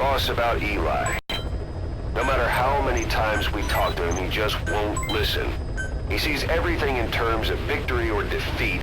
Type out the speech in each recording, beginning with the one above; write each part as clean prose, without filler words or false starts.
boss about Eli. No matter how many times we talk to him, he just won't listen. He sees everything in terms of victory or defeat.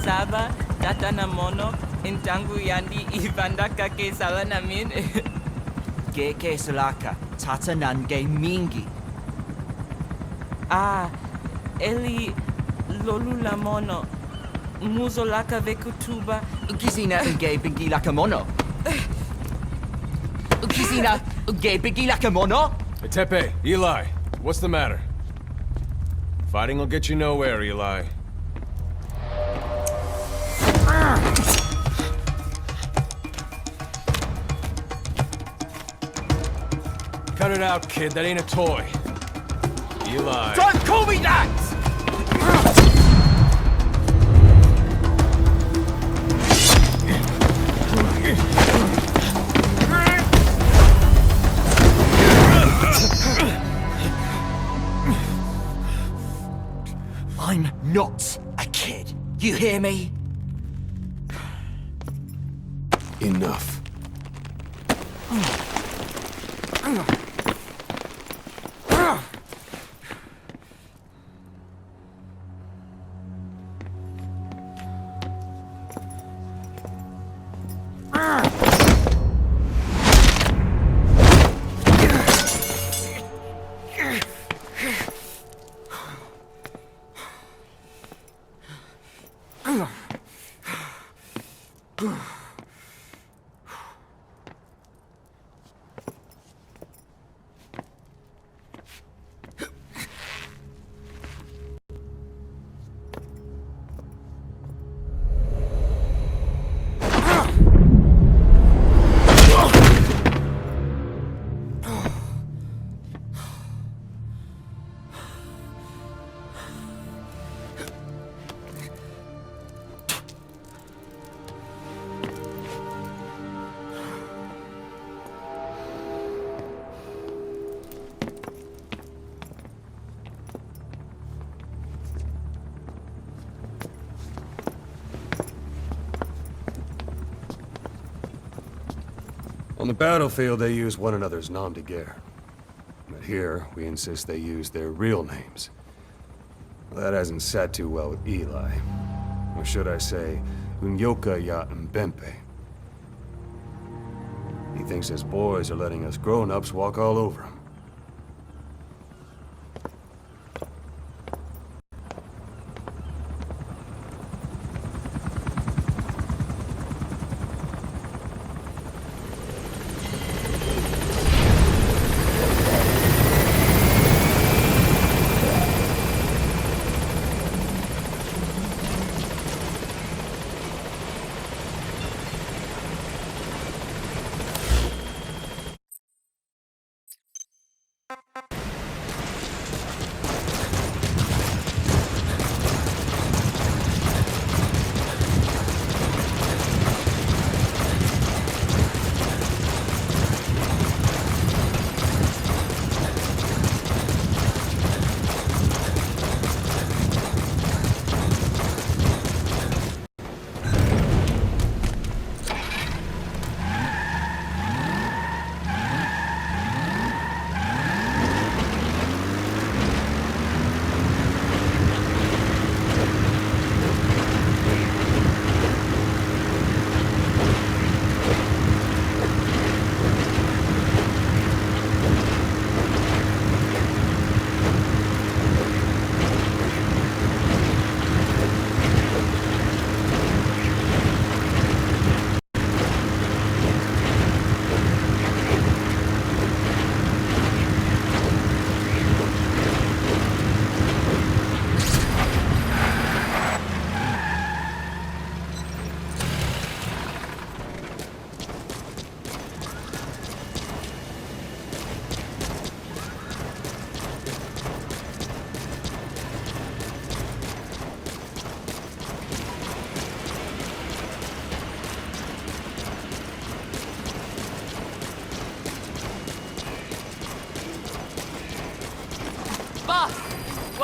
Saba, data na mono, intangu yandi ibandaka ke sala namin. Ke salaka, tata nange mingi. Eli lolu la mono, muzo laka vekutuba. Ukisina unge bingi laka mono. Ukisina unge bingi laka mono. Hey, Tepe, Eli, what's the matter? Fighting will get you nowhere, Eli. Cut it out, kid. That ain't a toy. Eli. Don't call me that! I'm not a kid. You hear me? Enough. On the battlefield, they use one another's nom de guerre. But here, we insist they use their real names. Well, that hasn't sat too well with Eli. Or should I say, Unyoka ya Mbempe. He thinks his boys are letting us grown-ups walk all over him.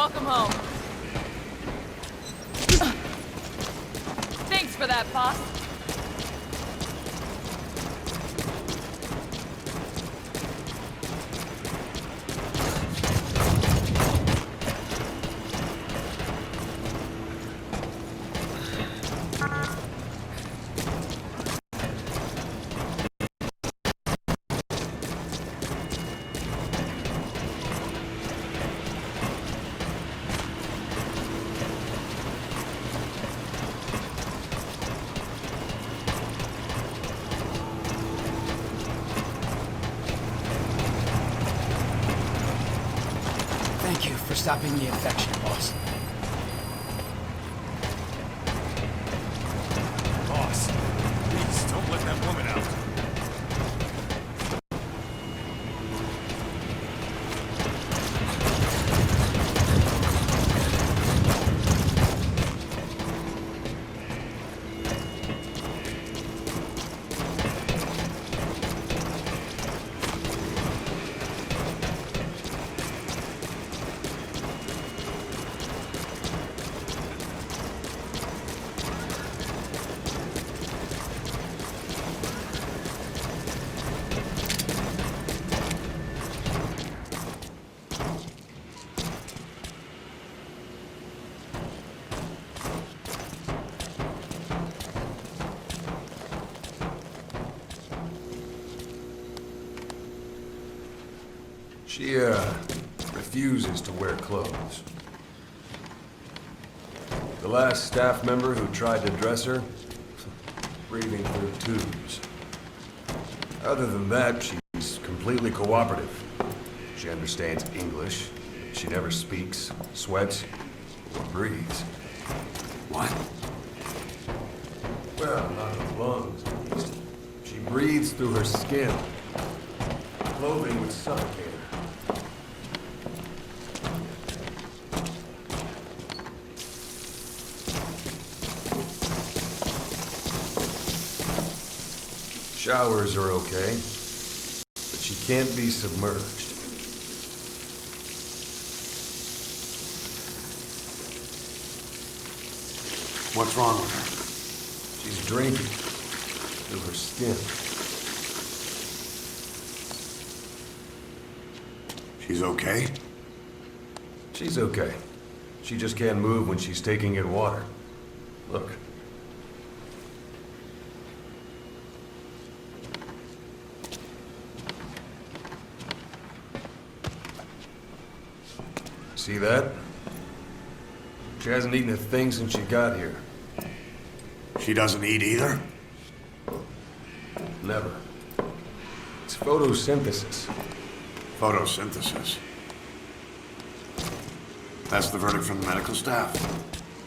Welcome home. Thanks for that, boss. Thank you for stopping the infection, boss. Boss, please don't let that woman out. She, refuses to wear clothes. The last staff member who tried to dress her, breathing through tubes. Other than that, she's completely cooperative. She understands English. She never speaks, sweats, or breathes. What? Well, not her lungs, at least. She breathes through her skin. Clothing would suffocate her. Showers are okay, but she can't be submerged. What's wrong with her? She's drinking through her skin. She's okay? She's okay. She just can't move when she's taking in water. Look. See that? She hasn't eaten a thing since she got here. She doesn't eat either? Never. It's photosynthesis. Photosynthesis. That's the verdict from the medical staff.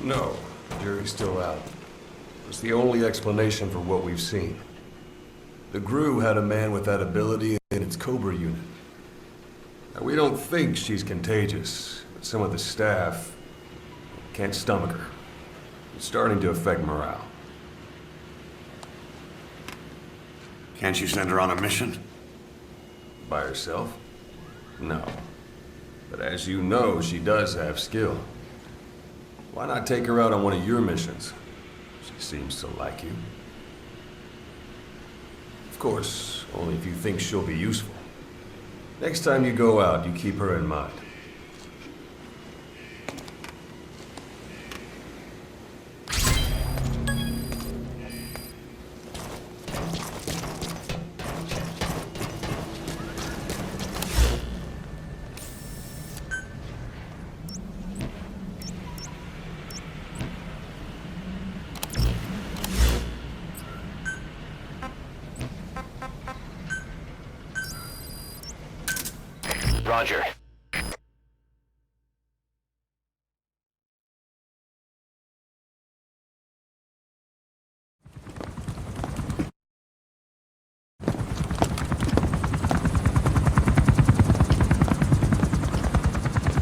No, jury's still out. It's the only explanation for what we've seen. The GRU had a man with that ability in its Cobra unit. Now, we don't think she's contagious, but some of the staff can't stomach her. It's starting to affect morale. Can't you send her on a mission? By herself? No. But as you know, she does have skill. Why not take her out on one of your missions? She seems to like you. Of course, only if you think she'll be useful. Next time you go out, you keep her in mind. Roger.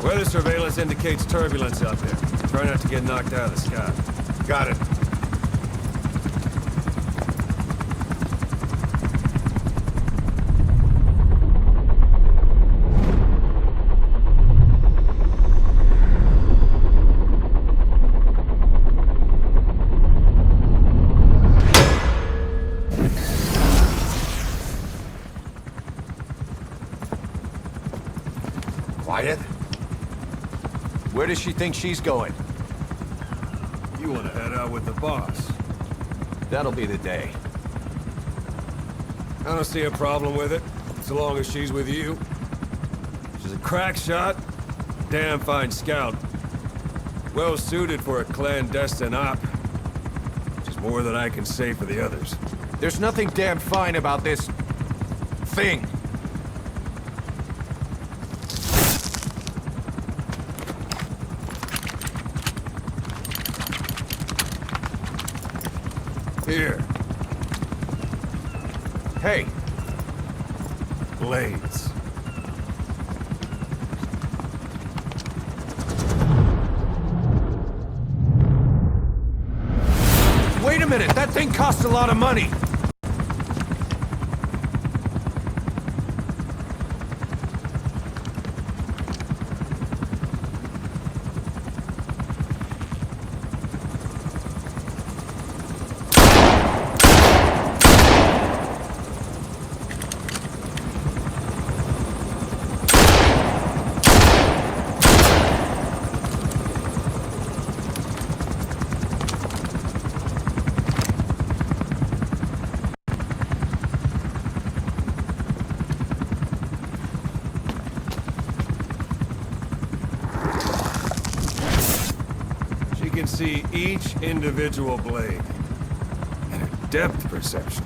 Weather surveillance indicates turbulence out there. Try not to get knocked out of the sky. Got it. Where does she think she's going? You want to head out with the boss? That'll be the day. I don't see a problem with it, so long as she's with you. She's a crack shot, damn fine scout. Well suited for a clandestine op, which is more than I can say for the others. There's nothing damn fine about this... thing. Here. Hey, Blades. wait a minute! That thing costs a lot of money! See each individual blade and her depth perception.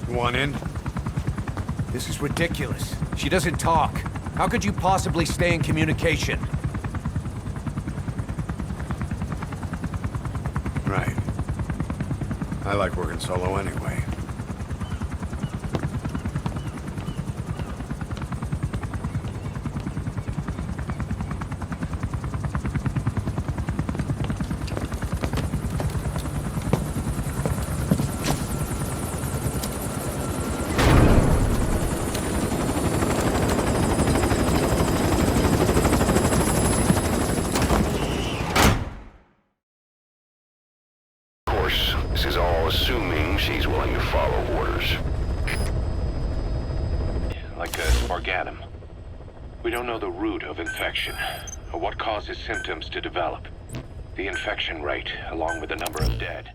You want in? This is ridiculous. She doesn't talk. How could you possibly stay in communication? Right. I like working solo anyway. This is all assuming she's willing to follow orders. Like a spargatum. We don't know the root of infection, or what causes symptoms to develop. The infection rate, along with the number of dead.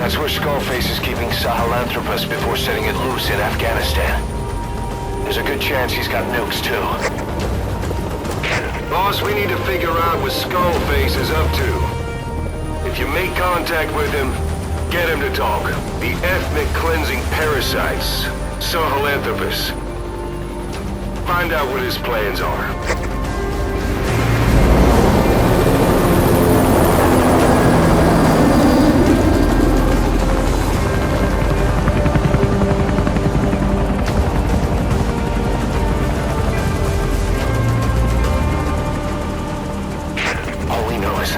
That's where Skullface is keeping Sahelanthropus before setting it loose in Afghanistan. There's a good chance he's got nukes, too. Boss, we need to figure out what Skullface is up to. If you make contact with him, get him to talk. The ethnic cleansing parasites, Sahelanthropus. Find out what his plans are.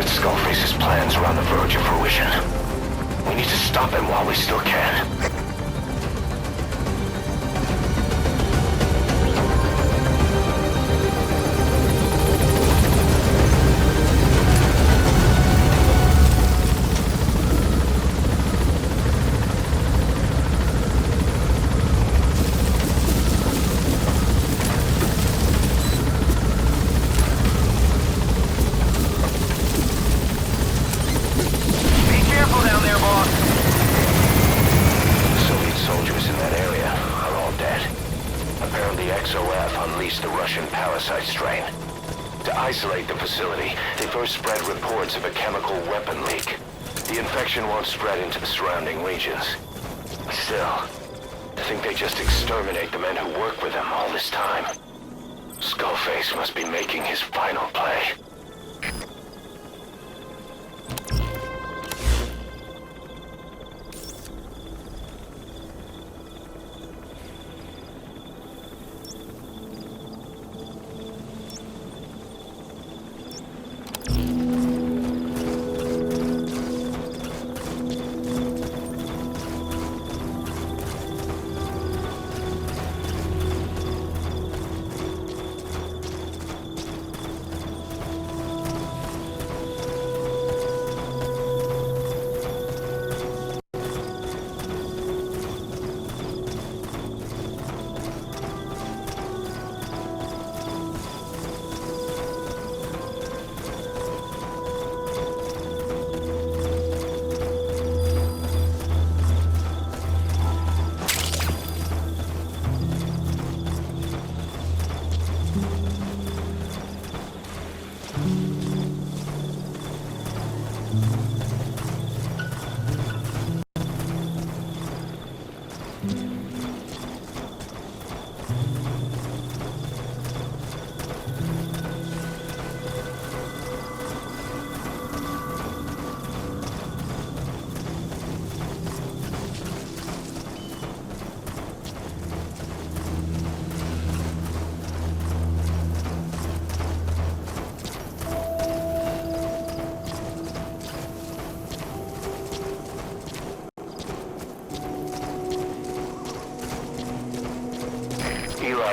Skullface's plans are on the verge of fruition. We need to stop him while we still can. Isolate the facility. They first spread reports of a chemical weapon leak. The infection won't spread into the surrounding regions. Still, I think they just exterminate the men who work with them all this time. Skullface must be making his final play.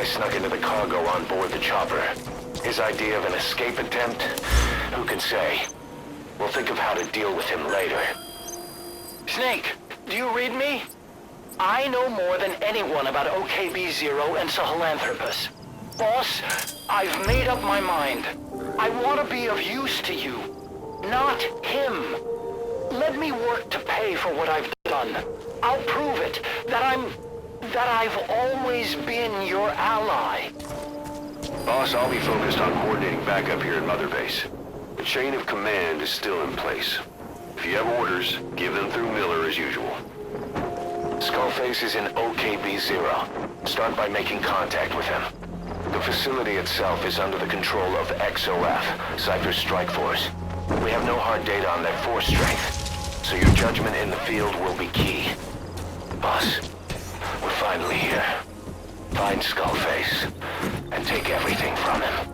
snuck into the cargo on board the chopper. His idea of an escape attempt? Who can say? We'll think of how to deal with him later. Snake, do you read me? I know more than anyone about OKB-0 and Sahelanthropus. Boss, I've made up my mind. I want to be of use to you, not him. Let me work to pay for what I've done. I'll prove it, that I've always been your ally. Boss, I'll be focused on coordinating backup here at Mother Base. The chain of command is still in place. If you have orders, give them through Miller as usual. Skullface is in OKB-0. Start by making contact with him. The facility itself is under the control of XOF, Cypher's Strike Force. We have no hard data on their force strength, so your judgment in the field will be key. Boss, we're finally here. Find Skullface, and take everything from him.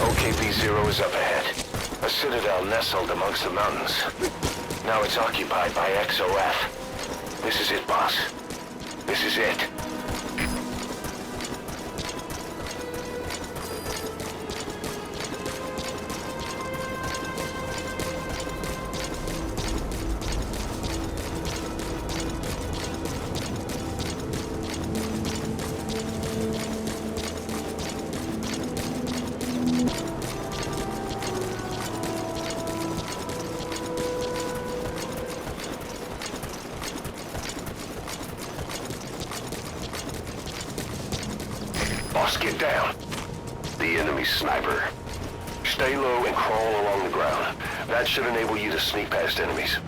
OKB-0 is up ahead. A citadel nestled amongst the mountains. Now it's occupied by XOF. This is it, boss. This is it. Boss, get down. The enemy's sniper. Stay low and crawl along the ground. That should enable you to sneak past enemies.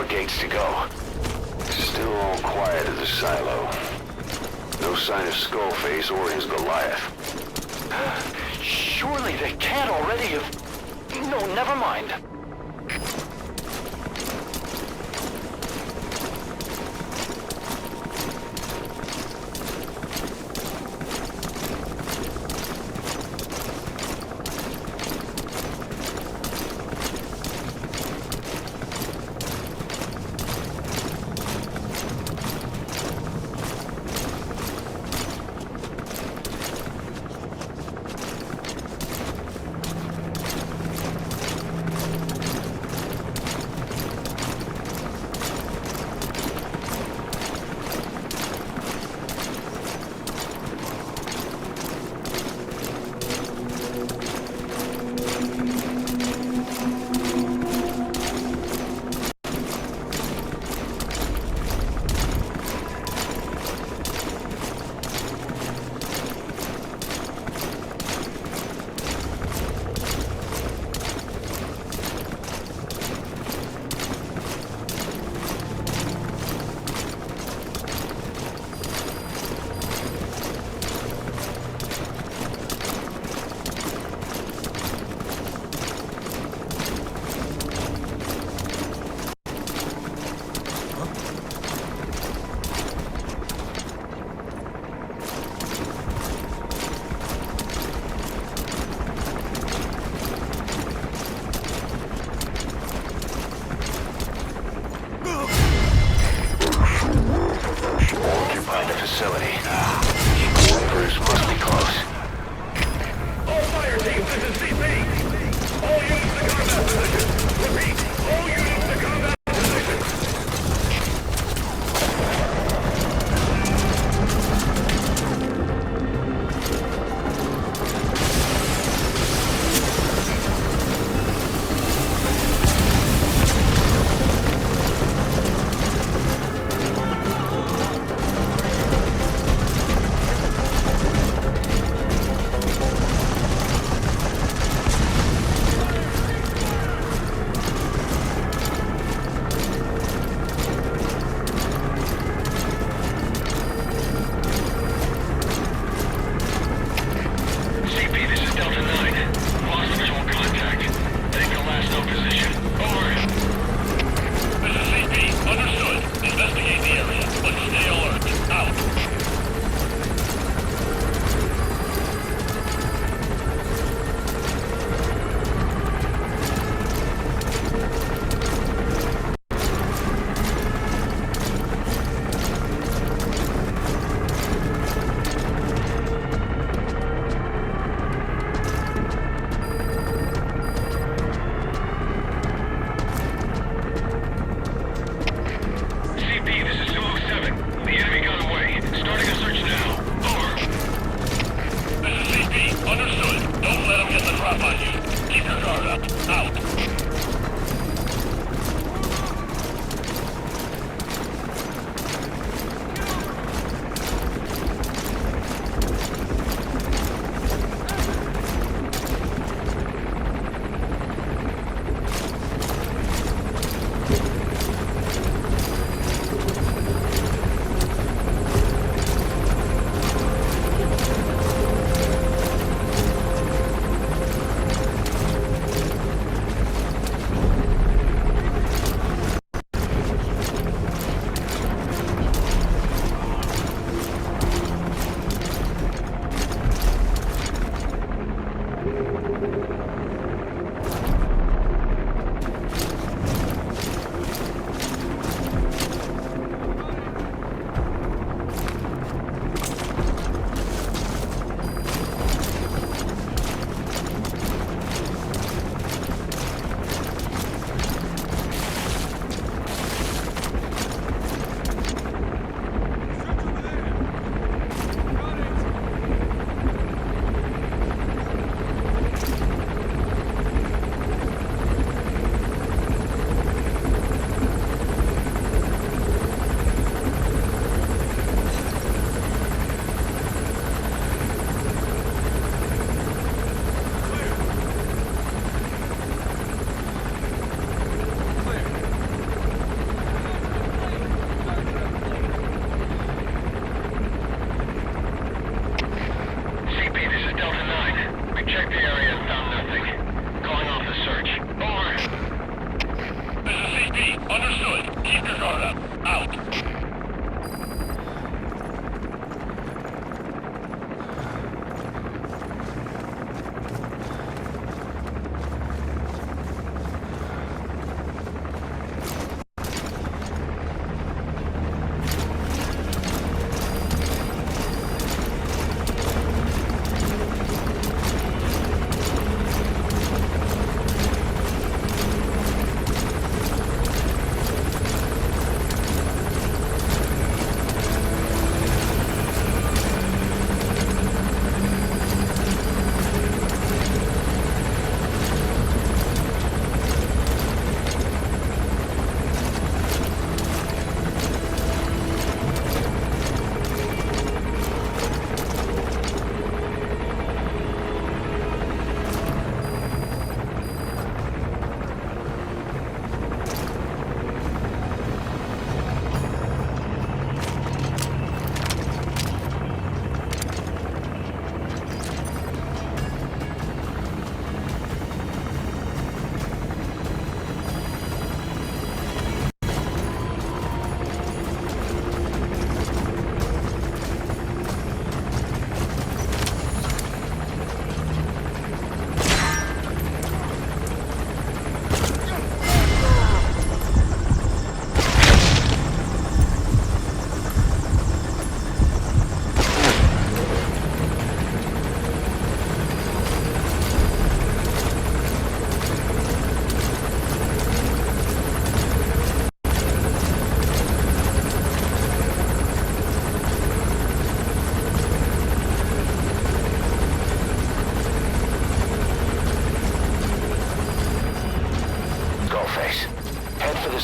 more gates to go. Still all quiet at the silo. No sign of Skullface or his Goliath. Surely they can't already have... No, never mind.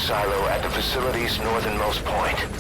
silo at the facility's northernmost point.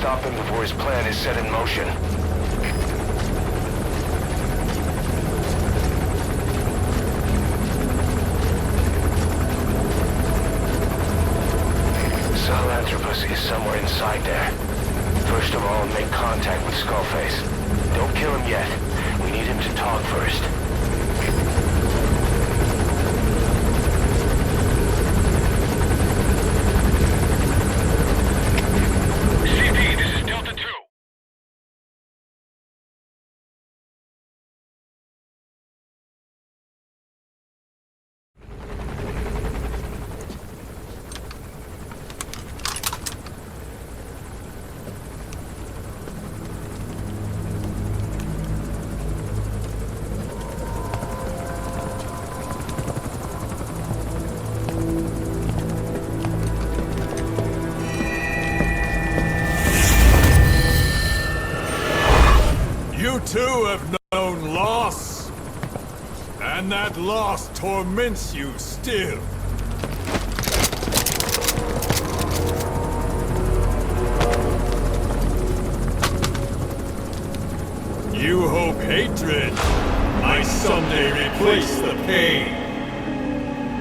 stop him before his plan is set in motion. Sahelanthropus is somewhere inside there. First of all, make contact with Skullface. Don't kill him yet. We need him to talk first. CP, this is Delta 2. You too have known loss. And that loss torments you still. You hope hatred might someday replace the pain.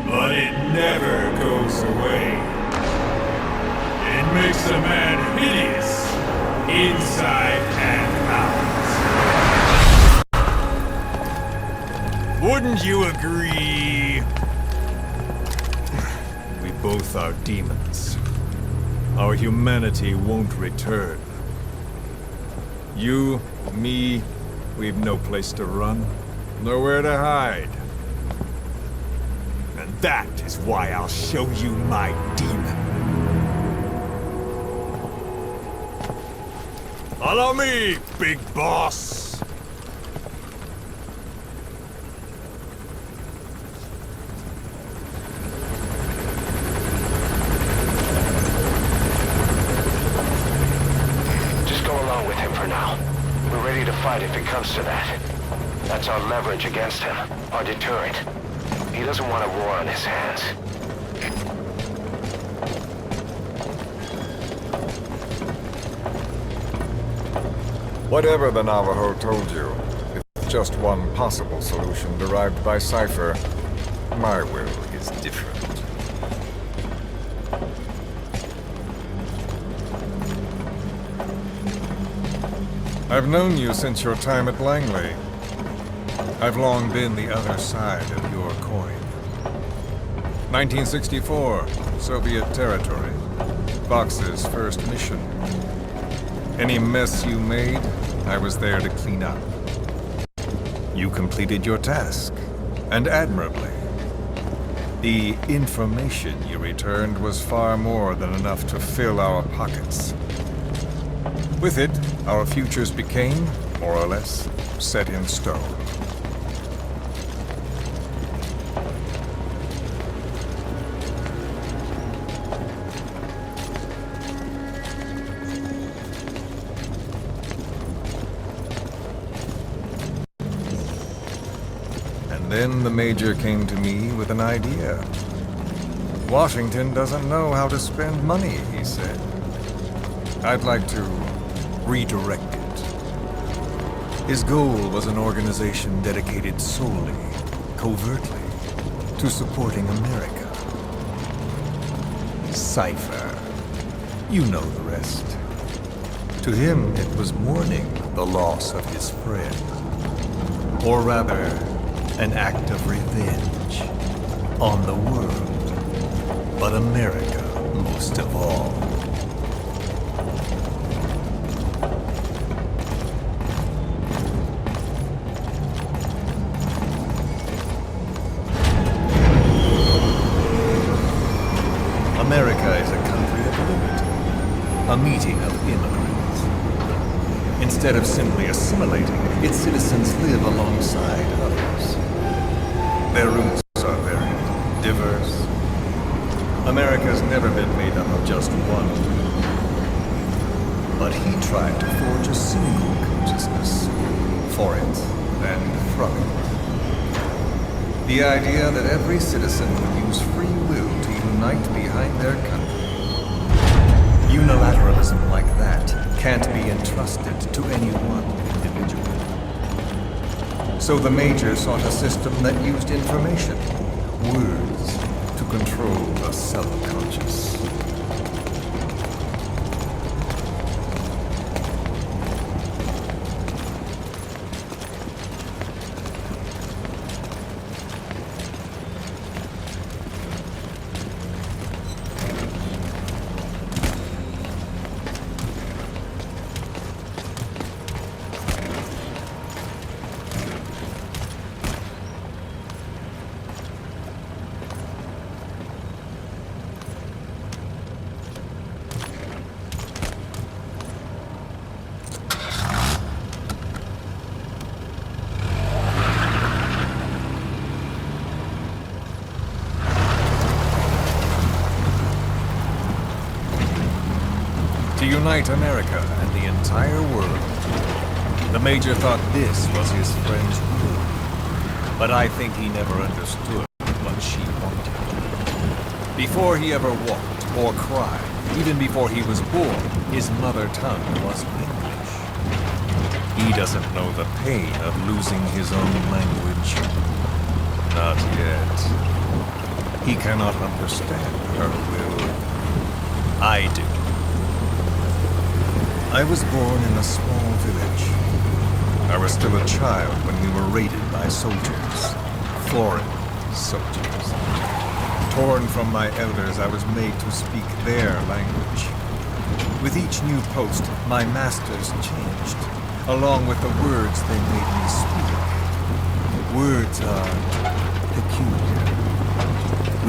But it never goes away. It makes a man hideous, inside and out. Wouldn't you agree? We both are demons. Our humanity won't return. You, me, we've no place to run, nowhere to hide. And that is why I'll show you my demon. Follow me, big boss! Fight if it comes to that. That's our leverage against him, our deterrent. He doesn't want a war on his hands. Whatever the Navajo told you, it's just one possible solution derived by Cypher. My will is different. I've known you since your time at Langley. I've long been the other side of your coin. 1964, Soviet territory. Vox's first mission. Any mess you made, I was there to clean up. You completed your task, and admirably. The information you returned was far more than enough to fill our pockets. With it, our futures became, more or less, set in stone. And then the Major came to me with an idea. Washington doesn't know how to spend money, he said. I'd like to redirect it. His goal was an organization dedicated solely, covertly, to supporting America. Cypher. You know the rest. To him, it was mourning the loss of his friend. Or rather, an act of revenge on the world, but America most of all. America is a country of liberty, a meeting of immigrants. Instead of simply assimilating, its citizens live alongside others. Their roots are very diverse. America's never been made up of just one group. But he tried to forge a single consciousness for it and from it. The idea that every citizen would use free will to unite behind their country. Unilateralism like that can't be entrusted to any one individual. So the Major sought a system that used information, words, to control the subconscious. To unite America and the entire world. The Major thought this was his friend's rule. But I think he never understood what she wanted. Before he ever walked or cried, even before he was born, his mother tongue was English. He doesn't know the pain of losing his own language. Not yet. He cannot understand her will. I do. I was born in a small village. I was still a child when we were raided by soldiers. Foreign soldiers. Torn from my elders, I was made to speak their language. With each new post, my masters changed, along with the words they made me speak. Words are peculiar.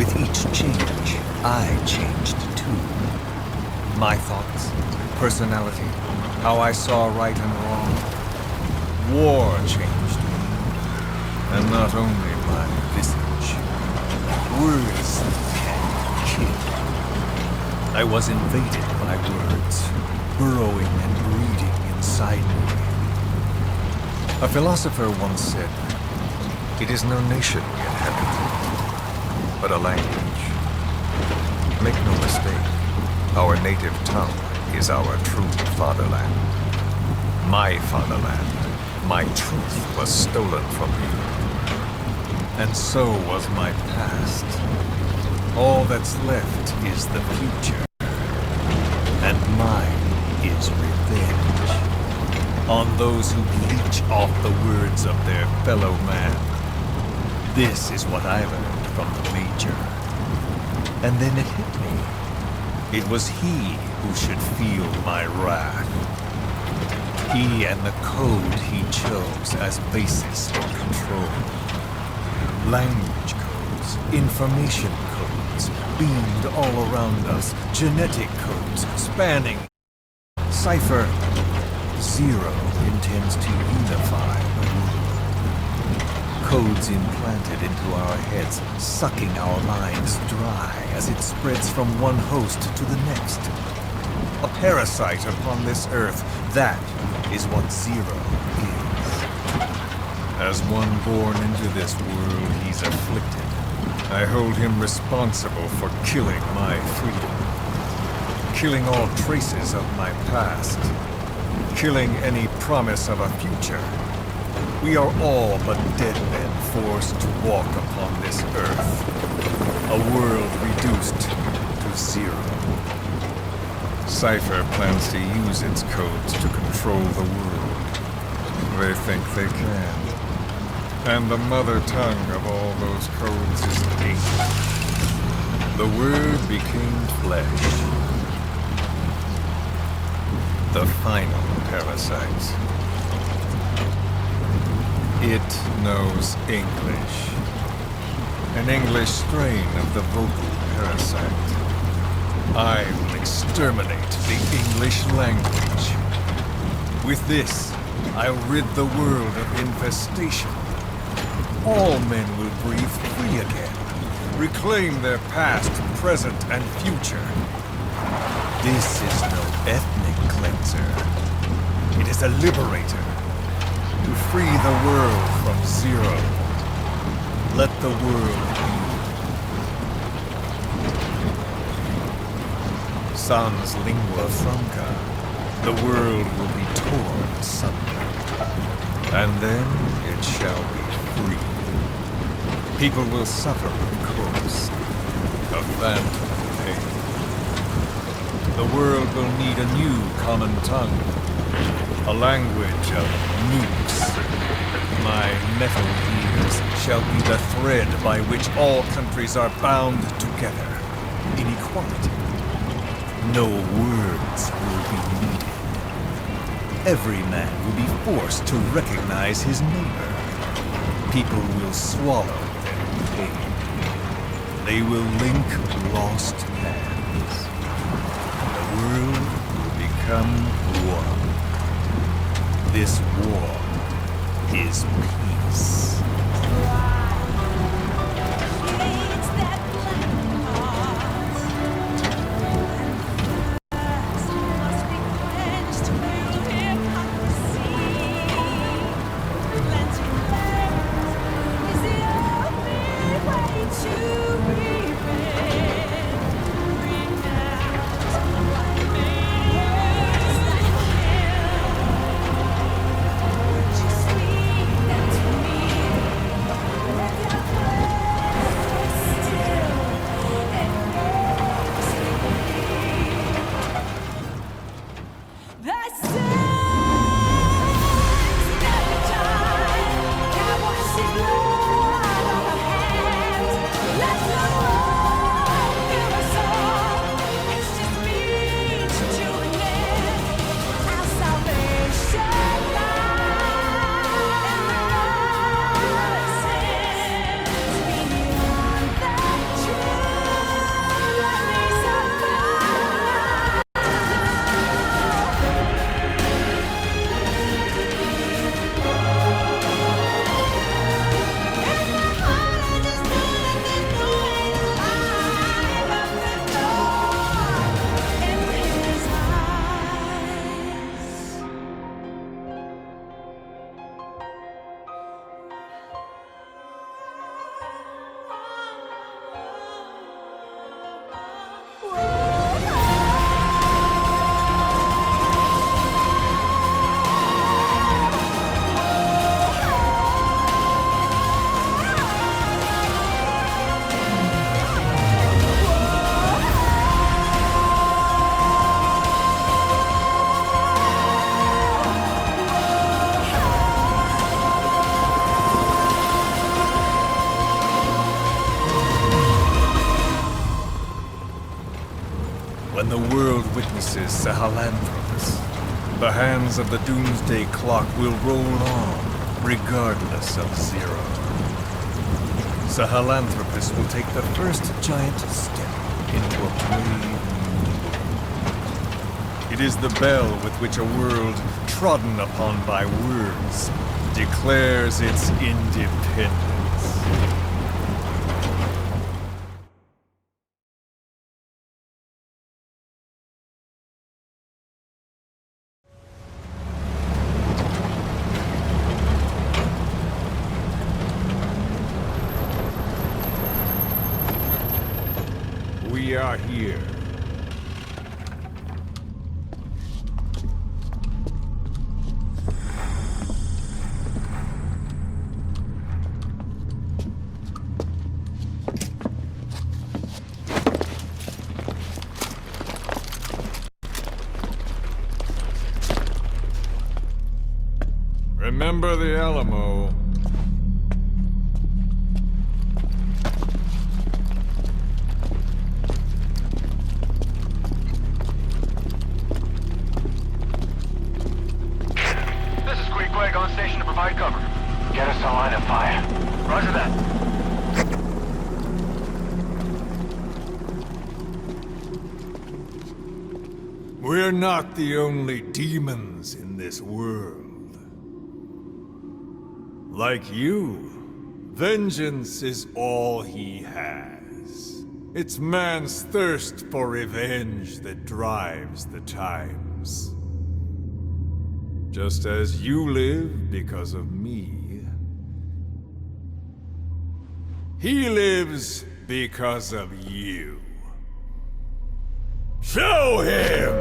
With each change, I changed too. My thoughts, personality, how I saw right and wrong. War changed me, and not only my visage. Words can kill. I was invaded by words, burrowing and breeding inside me. A philosopher once said, "It is no nation we inhabit, but a language." Make no mistake, our native tongue is our true fatherland. My fatherland, my truth was stolen from me. And so was my past. All that's left is the future. And mine is revenge. On those who leech off the words of their fellow man. This is what I learned from the Major. And then it hit me. It was he who should feel my wrath. He and the code he chose as basis for control. Language codes, information codes, beamed all around us, genetic codes spanning. Cipher Zero intends to unify the world. Codes implanted into our heads, sucking our minds dry as it spreads from one host to the next. A parasite upon this earth, that is what Zero is. As one born into this world, he's afflicted. I hold him responsible for killing my freedom. Killing all traces of my past. Killing any promise of a future. We are all but dead men forced to walk upon this earth. A world reduced to zero. Cipher plans to use its codes to control the world. They think they can. And the mother tongue of all those codes is ink. The word became flesh. The final parasite. It knows English. An English strain of the vocal parasite. I will exterminate the English language. With this, I'll rid the world of infestation. All men will breathe free again, reclaim their past, present, and future. This is no ethnic cleanser. It is a liberator. To free the world from zero. Let the world be. sans lingua franca, the world will be torn asunder. And then it shall be free. People will suffer, of course, a phantom pain. The world will need a new common tongue, a language of nukes. My metal ears shall be the thread by which all countries are bound together in equality. No words will be needed. Every man will be forced to recognize his neighbor. People will swallow their pain. They will link lost hands. The world will become one. This war is peace. When the world witnesses Sahelanthropus, the hands of the doomsday clock will roll on, regardless of zero. Sahelanthropus will take the first giant step into a brave new world. It is the bell with which a world trodden upon by words declares its independence. We are here. Remember the Alamo. On station to provide cover. Get us a line of fire. Roger that. We're not the only demons in this world. Like you, vengeance is all he has. It's man's thirst for revenge that drives the times. Just as you live because of me, he lives because of you. Show him!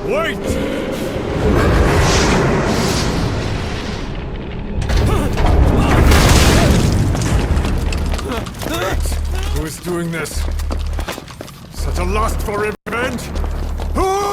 Wait! Who is doing this? Such a lust for revenge? Who?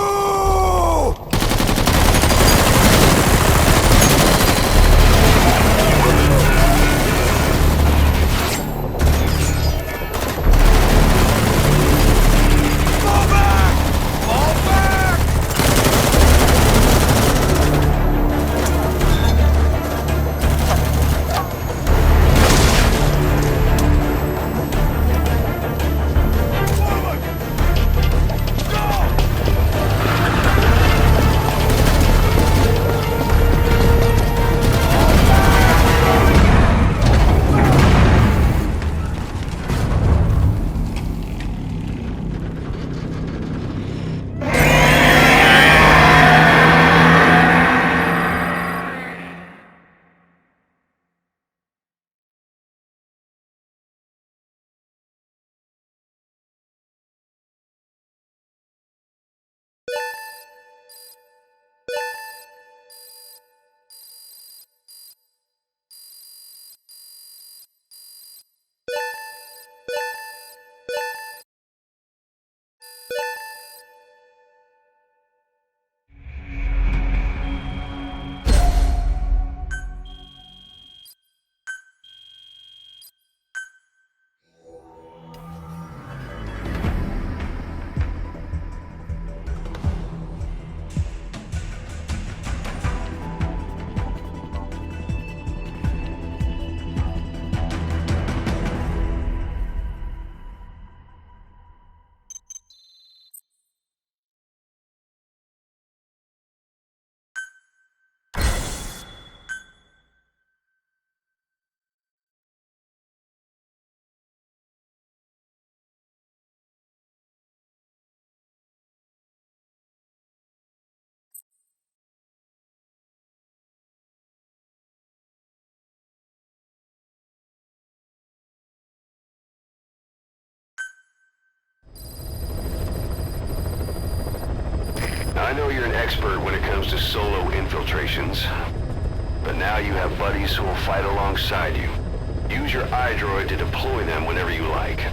I know you're an expert when it comes to solo infiltrations, but now you have buddies who will fight alongside you. Use your iDroid to deploy them whenever you like.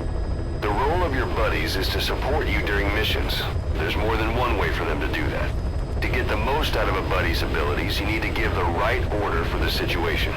The role of your buddies is to support you during missions. There's more than one way for them to do that. To get the most out of a buddy's abilities, you need to give the right order for the situation.